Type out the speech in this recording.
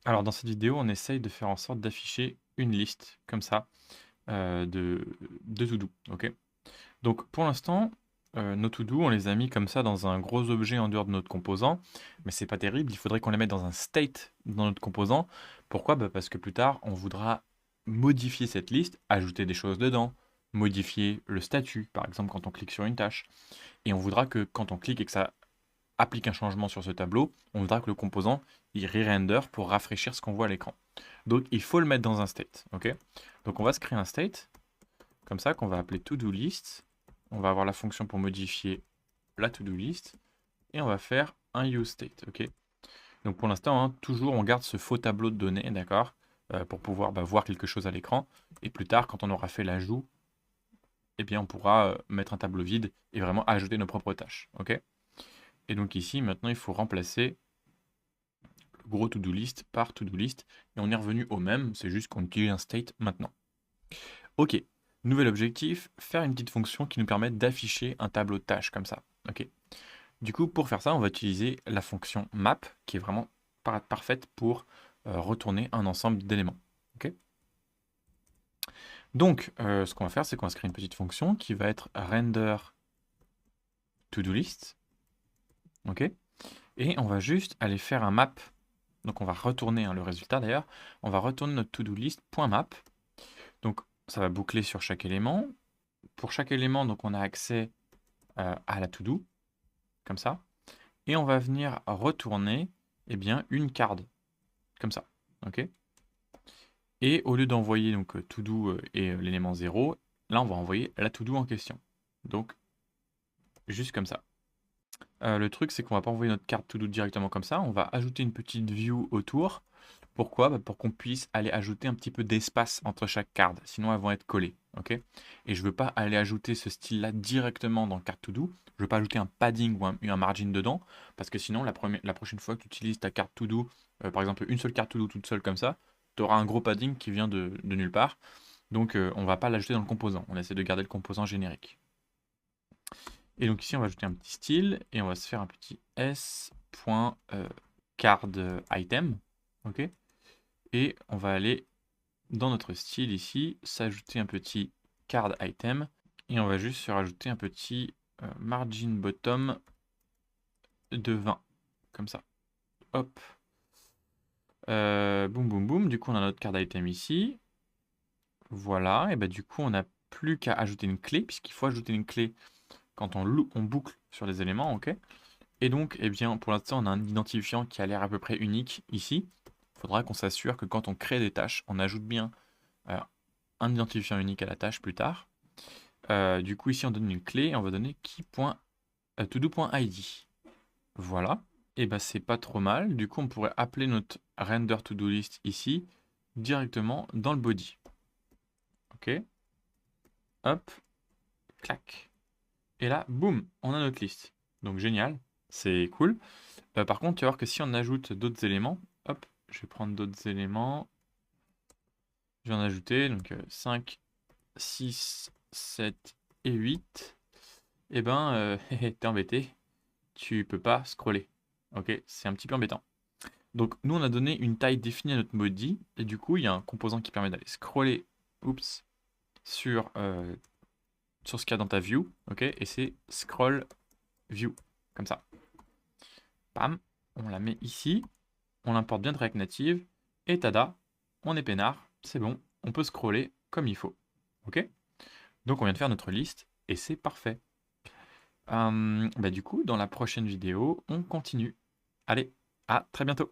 Alors dans cette vidéo, on essaye de faire en sorte d'afficher une liste comme ça de to-do, ok? Donc pour l'instant, nos to-do, on les a mis comme ça dans un gros objet en dehors de notre composant, mais c'est pas terrible, il faudrait qu'on les mette dans un state dans notre composant. Pourquoi? Bah, parce que plus tard, on voudra modifier cette liste, ajouter des choses dedans, modifier le statut, par exemple quand on clique sur une tâche. Et on voudra que quand on clique et que ça applique un changement sur ce tableau, on voudra que le composant il re-render pour rafraîchir ce qu'on voit à l'écran. Donc il faut le mettre dans un state. Ok. Donc on va se créer un state, comme ça, qu'on va appeler to-do list. On va avoir la fonction pour modifier la to-do list. Et on va faire un useState. Ok. Donc pour l'instant, hein, toujours on garde ce faux tableau de données, d'accord, pour pouvoir voir quelque chose à l'écran. Et plus tard, quand on aura fait l'ajout, eh bien on pourra mettre un tableau vide et vraiment ajouter nos propres tâches. Ok. Et donc ici, maintenant, il faut remplacer le gros to-do list par to-do list. Et on est revenu au même, c'est juste qu'on utilise un state maintenant. Ok, nouvel objectif, faire une petite fonction qui nous permet d'afficher un tableau de tâches comme ça. Ok. Du coup, pour faire ça, on va utiliser la fonction map, qui est vraiment parfaite pour retourner un ensemble d'éléments. Ok. Donc, ce qu'on va faire, c'est qu'on va se créer une petite fonction qui va être render to-do list. Ok. Et on va juste aller faire un map. Donc on va retourner le résultat d'ailleurs. On va retourner notre to-do list.map. Donc ça va boucler sur chaque élément. Pour chaque élément, donc on a accès à la to-do, comme ça. Et on va venir retourner une card, comme ça. Ok. Et au lieu d'envoyer donc to-do et l'élément 0, là on va envoyer la to-do en question. Donc juste comme ça. Le truc, c'est qu'on va pas envoyer notre carte to-do directement comme ça. On va ajouter une petite view autour. Pourquoi? Pour qu'on puisse aller ajouter un petit peu d'espace entre chaque card. Sinon, elles vont être collées. Ok. Et je ne veux pas aller ajouter ce style-là directement dans carte to-do. Je ne veux pas ajouter un padding ou un margin dedans. Parce que sinon, la prochaine fois que tu utilises ta carte to-do, par exemple une seule carte to-do toute seule comme ça, tu auras un gros padding qui vient de nulle part. Donc, on ne va pas l'ajouter dans le composant. On essaie de garder le composant générique. Et donc ici, on va ajouter un petit style et on va se faire un petit s.cardItem. Ok. Et on va aller dans notre style ici, s'ajouter un petit card item. Et on va juste se rajouter un petit margin bottom de 20. Comme ça. Hop. Boum, boum, boum. Du coup, on a notre card item ici. Voilà. Et bah du coup, on n'a plus qu'à ajouter une clé, puisqu'il faut ajouter une clé quand on boucle sur les éléments. Ok. Et donc, eh bien, pour l'instant, on a un identifiant qui a l'air à peu près unique ici. Il faudra qu'on s'assure que quand on crée des tâches, on ajoute bien euh, un identifiant unique à la tâche plus tard. Du coup, ici, on donne une clé et on va donner key.todo.id. Voilà. Et ben, c'est pas trop mal. Du coup, on pourrait appeler notre render to-do list ici directement dans le body. Ok. Hop. Clac. Et là, boum, on a notre liste. Donc, génial. C'est cool. Par contre, tu vas voir que si on ajoute d'autres éléments, hop, je vais prendre d'autres éléments. Je vais en ajouter, donc 5, 6, 7 et 8. Eh ben, t'es embêté, tu peux pas scroller. Ok, c'est un petit peu embêtant. Donc, nous, on a donné une taille définie à notre body, et du coup, il y a un composant qui permet d'aller scroller oups, sur ce qu'il y a dans ta view, ok, et c'est scroll view, comme ça. Pam, on la met ici, on l'importe bien de React Native, et tada, on est peinard, c'est bon, on peut scroller comme il faut. Ok. Donc on vient de faire notre liste, et c'est parfait. Du coup, dans la prochaine vidéo, on continue. Allez, à très bientôt.